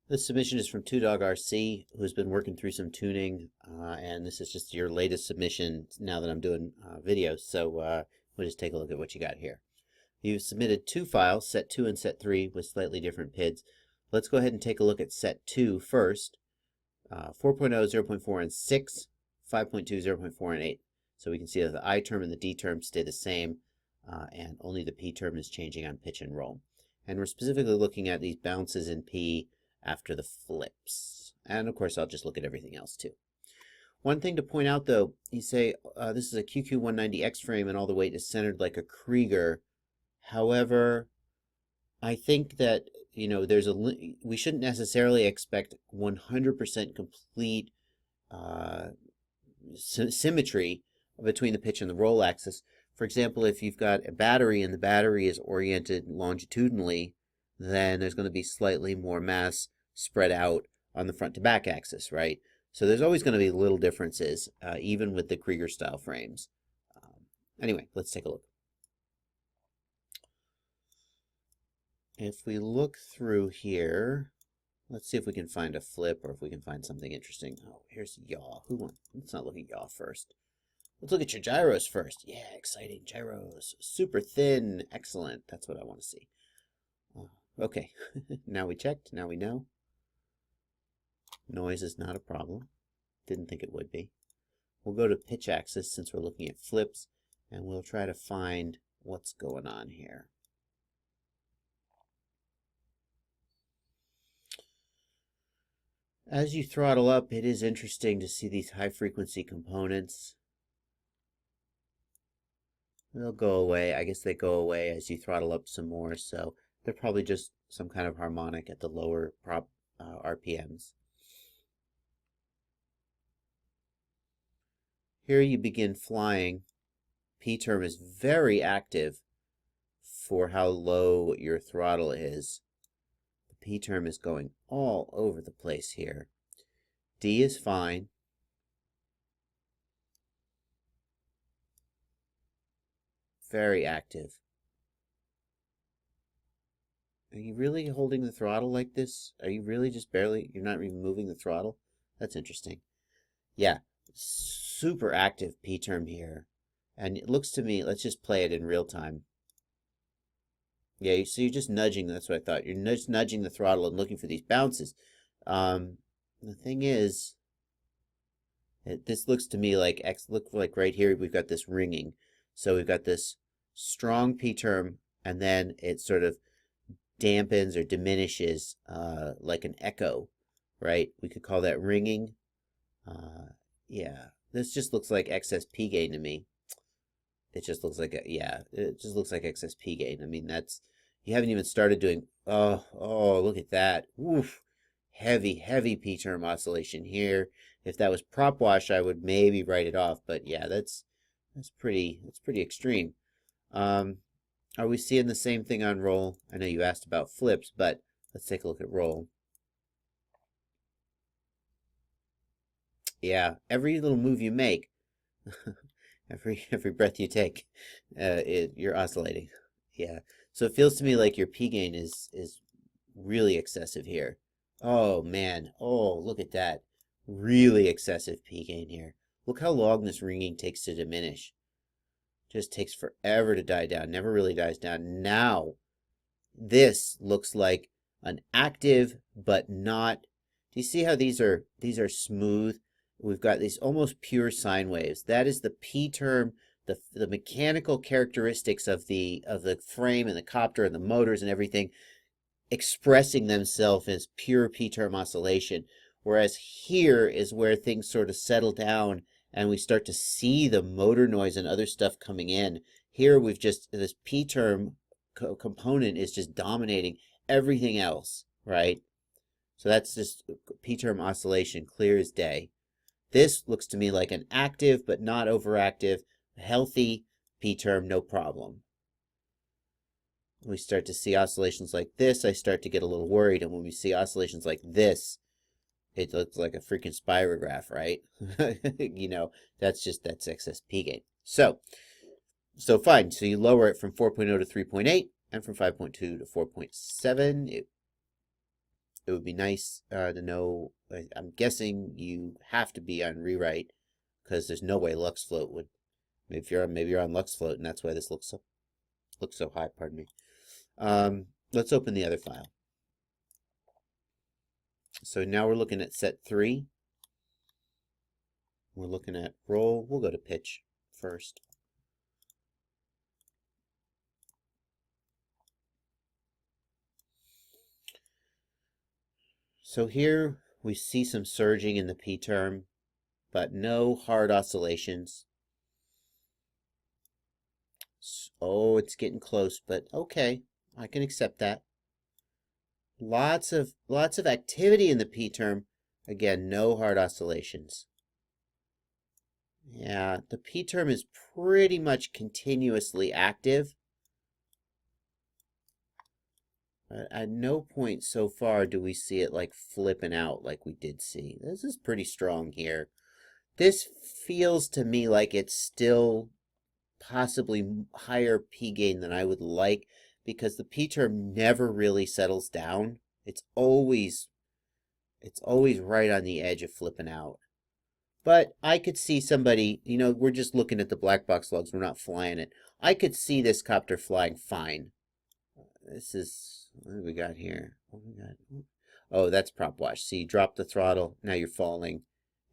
This submission is from 2dogrc, who's been working through some tuning, and this is just your latest submission now that I'm doing videos. So we'll just take a look at what you got here. You've submitted two files, set 2 and set 3, with slightly different PIDs. Let's go ahead and take a look at set 2 first. 4.0, 0.4, and 6, 5.2, 0.4, and 8. So we can see that the I term and the D term stay the same, and only the P term is changing on pitch and roll. And we're specifically looking at these bounces in P after the flips. And of course, I'll just look at everything else too. One thing to point out though, you say this is a QQ190X frame and all the weight is centered like a Krieger. However, I think that, you know, we shouldn't necessarily expect 100% complete symmetry between the pitch and the roll axis. For example, if you've got a battery and the battery is oriented longitudinally, then there's going to be slightly more mass spread out on the front to back axis, right? So there's always going to be little differences, even with the Krieger style frames. Anyway, let's take a look. If we look through here, let's see if we can find a flip or if we can find something interesting. Oh, here's yaw. Let's not look at yaw first. Let's look at your gyros first. Yeah, exciting. Gyros. Super thin. Excellent. That's what I want to see. Okay. Now we checked. Now we know. Noise is not a problem. Didn't think it would be. We'll go to pitch axis since we're looking at flips, and we'll try to find what's going on here. As you throttle up, it is interesting to see these high frequency components. They'll go away. I guess they go away as you throttle up some more, so they're probably just some kind of harmonic at the lower RPMs. Here you begin flying. P term is very active for how low your throttle is. The P term is going all over the place here. D is fine. Very active. Are you really holding the throttle like this? Are you really just barely, you're not even moving the throttle? That's interesting. Yeah, super active P term here. And it looks to me, let's just play it in real time. Yeah, so you're just nudging, that's what I thought. You're just nudging the throttle and looking for these bounces. The thing is, this looks to me like, look like right here we've got this ringing. So we've got this strong P term, and then it sort of dampens or diminishes like an echo, right? We could call that ringing. Yeah, this just looks like excess P gain to me. It just looks like it just looks like excess P gain. I mean, you haven't even started doing. Oh, look at that. Oof, heavy P term oscillation here. If that was prop wash, I would maybe write it off. But yeah, that's pretty extreme. Are we seeing the same thing on roll? I know you asked about flips, but let's take a look at roll. Yeah, every little move you make, every breath you take, you're oscillating. Yeah, so it feels to me like your P gain is really excessive here. Oh man, oh look at that, really excessive P gain here. Look how long this ringing takes to diminish. Just takes forever to die down, never really dies down. Now, this looks like an active but not. Do you see how these are smooth? We've got these almost pure sine waves. That is the P term, the mechanical characteristics of the frame and the copter and the motors and everything expressing themselves as pure P term oscillation. Whereas here is where things sort of settle down and we start to see the motor noise and other stuff coming in. Here we've just, this P term component is just dominating everything else, right? So that's just P term oscillation, clear as day. This looks to me like an active but not overactive, healthy P term, no problem. We start to see oscillations like this, I start to get a little worried. And when we see oscillations like this, it looks like a freaking spirograph, right? You know, that's excess P gain. So fine. So you lower it from 4.0 to 3.8 and from 5.2 to 4.7. it would be nice to know. I'm guessing you have to be on rewrite because there's no way LuxFloat would. Maybe you're on LuxFloat, and that's why this looks so high. Pardon me. Let's open the other file. So now we're looking at set 3. We're looking at roll. We'll go to pitch first. So here we see some surging in the P term, but no hard oscillations. Oh, it's getting close, but okay, I can accept that. Lots of activity in the P term. Again, no hard oscillations. Yeah, the P term is pretty much continuously active. At no point so far do we see it like flipping out like we did see. This is pretty strong here. This feels to me like it's still possibly higher P gain than I would like, because the P term never really settles down. It's always right on the edge of flipping out. But I could see somebody, we're just looking at the black box logs, we're not flying it. I could see this copter flying fine. This is, what do we got here? What do we got? Oh, that's prop wash. See, drop the throttle, now you're falling,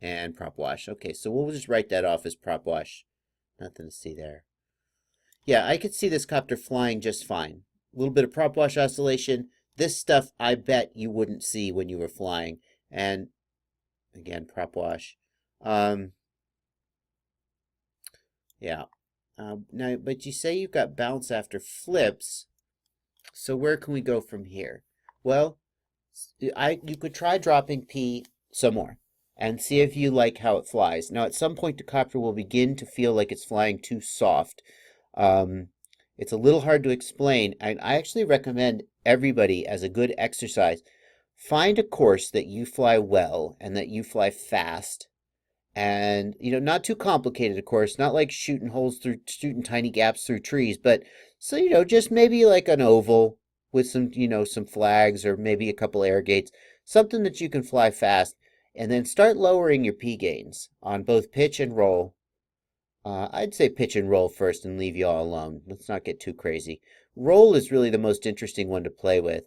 and prop wash. Okay, so we'll just write that off as prop wash. Nothing to see there. Yeah, I could see this copter flying just fine. A little bit of prop wash oscillation. This stuff I bet you wouldn't see when you were flying. And again, prop wash. Yeah. Now, but you say you've got bounce after flips. So where can we go from here? Well, you could try dropping P some more and see if you like how it flies. Now, at some point, the copter will begin to feel like it's flying too soft. It's a little hard to explain, and I actually recommend everybody, as a good exercise, find a course that you fly well and that you fly fast. And, not too complicated, of course, not like shooting tiny gaps through trees, but so, just maybe like an oval with some, some flags or maybe a couple air gates, something that you can fly fast, and then start lowering your P gains on both pitch and roll. I'd say pitch and roll first and leave yaw alone. Let's not get too crazy. Roll is really the most interesting one to play with.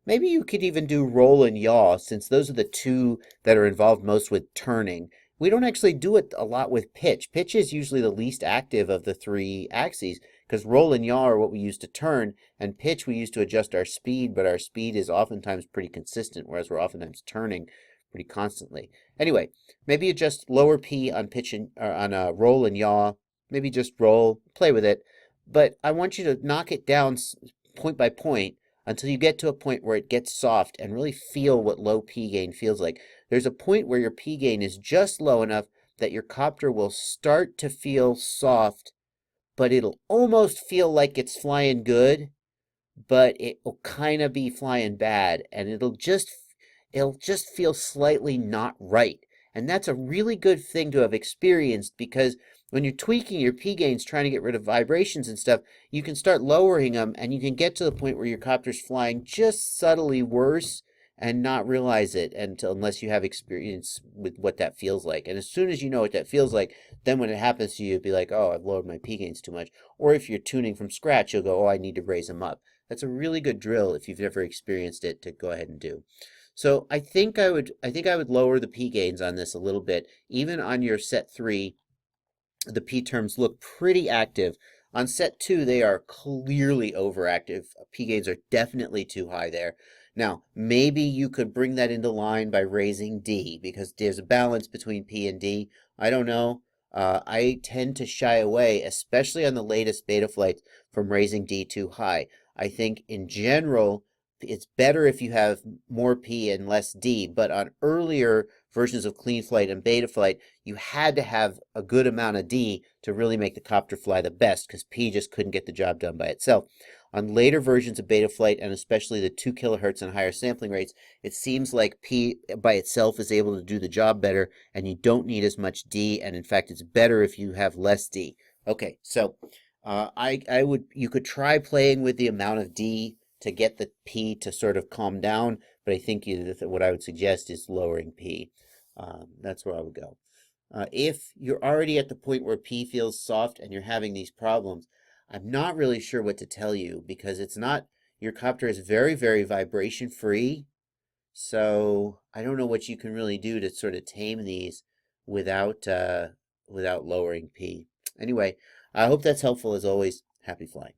Maybe you could even do roll and yaw, since those are the two that are involved most with turning. We don't actually do it a lot with pitch. Pitch is usually the least active of the three axes, because roll and yaw are what we use to turn, and pitch we use to adjust our speed, but our speed is oftentimes pretty consistent, whereas we're oftentimes turning pretty constantly. Anyway, maybe you just lower P on pitch and on roll and yaw. Maybe just roll, play with it. But I want you to knock it down point by point until you get to a point where it gets soft and really feel what low P gain feels like. There's a point where your P gain is just low enough that your copter will start to feel soft, but it'll almost feel like it's flying good, but it will kind of be flying bad, and it'll just feel slightly not right. And that's a really good thing to have experienced, because when you're tweaking your P gains, trying to get rid of vibrations and stuff, you can start lowering them, and you can get to the point where your copter's flying just subtly worse and not realize it unless you have experience with what that feels like. And as soon as you know what that feels like, then when it happens to you, you'll be like, oh, I've lowered my P gains too much. Or if you're tuning from scratch, you'll go, oh, I need to raise them up. That's a really good drill if you've never experienced it to go ahead and do. So I think I would lower the P gains on this a little bit. Even on your set 3, the P terms look pretty active. On set 2, they are clearly overactive. P gains are definitely too high there. Now, maybe you could bring that into line by raising D, because there's a balance between P and D. I don't know. I tend to shy away, especially on the latest beta flights, from raising D too high. I think in general, it's better if you have more P and less D, but on earlier versions of clean flight and beta flight, you had to have a good amount of D to really make the copter fly the best, because P just couldn't get the job done by itself. On later versions of beta flight, and especially the 2 kilohertz and higher sampling rates, it seems like P by itself is able to do the job better, and you don't need as much D, and in fact, it's better if you have less D. Okay, so you could try playing with the amount of D to get the P to sort of calm down, but I think what I would suggest is lowering P. That's where I would go. If you're already at the point where P feels soft and you're having these problems, I'm not really sure what to tell you because it's not, your copter is very, very vibration free. So I don't know what you can really do to sort of tame these without without lowering P. Anyway, I hope that's helpful as always. Happy flying.